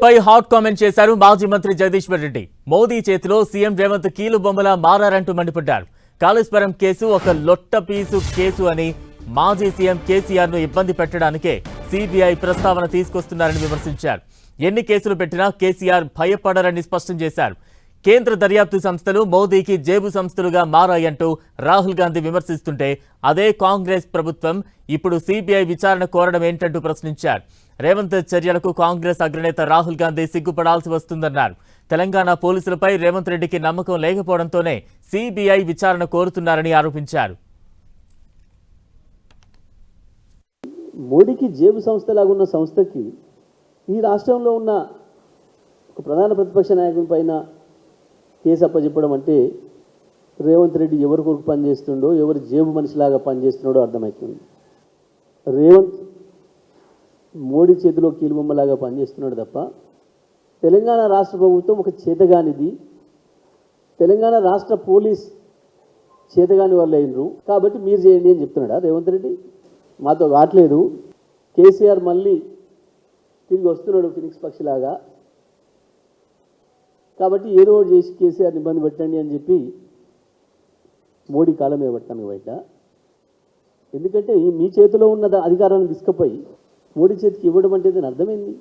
పై hot comment చేశారు మాజీ మంత్రి జగదీశ్వర్ రెడ్డి. మోదీ చేతిలో సీఎం రేవంత్ కీలు బొమ్మలా మారారంటూ మండిపడ్డారు. కాళేశ్వరం కేసు ఒక లొట్ట పీసు కేసు అని, మాజీ సీఎం కేసీఆర్ ను ఇబ్బంది పెట్టడానికే సిబిఐ ప్రస్తావన తీసుకొస్తున్నారని విమర్శించారు. ఎన్ని కేసులు పెట్టినా కేసీఆర్ భయపడరని స్పష్టం చేశారు. కేంద్ర దర్యాప్తు సంస్థలు మోదీకి జేబు సంస్థలుగా మారాయంటూ రాహుల్ గాంధీ విమర్శిస్తుంటే, అదే కాంగ్రెస్ ప్రభుత్వం ఇప్పుడు సిబిఐ విచారణ కోరడం ఏంటంటూ ప్రశ్నించారు. రేవంత్ చర్యలకు కాంగ్రెస్ అగ్రనేత రాహుల్ గాంధీ సిగ్గుపడాల్సి వస్తుందన్నారు. తెలంగాణ పోలీసులపై రేవంత్ రెడ్డికి నమ్మకం లేకపోవడంతోనే సిబిఐ విచారణ కోరుతున్నారని ఆరోపించారు. మోడీకి జేబు సంస్థలాగున్న సంస్థకి ఈ రాష్ట్రంలో ఉన్న ఒక ప్రధాన ప్రతిపక్ష నాయకుని పైన కేసు అప్పచెప్పడం అంటే రేవంత్ రెడ్డి ఎవరి కొరకు పనిచేస్తుండో, ఎవరి జేబు మనిషిలాగా పనిచేస్తున్నాడో అర్థమవుతుంది. రేవంత్ మోడీ చేతిలో కీలుబొమ్మలాగా పనిచేస్తున్నాడు తప్ప తెలంగాణ రాష్ట్ర ప్రభుత్వం ఒక చేతగానిది, తెలంగాణ రాష్ట్ర పోలీస్ చేతగాని వాళ్ళు అయినరు కాబట్టి మీరు చేయండి అని చెప్తున్నాడా రేవంత్ రెడ్డి? మాతో కావట్లేదు, కేసీఆర్ మళ్ళీ తిరిగి వస్తున్నాడు ఫినిక్స్ పక్షిలాగా, కాబట్టి ఏదో ఒకటి చేసి కేసీఆర్ని ఇబ్బంది పెట్టండి అని చెప్పి మోడీ కాలం మీద పడతాను బయట. ఎందుకంటే మీ చేతిలో ఉన్న అధికారాన్ని తీసుకుపోయి మోడీ చేతికి ఇవ్వడం అంటే దాని అర్థమైంది.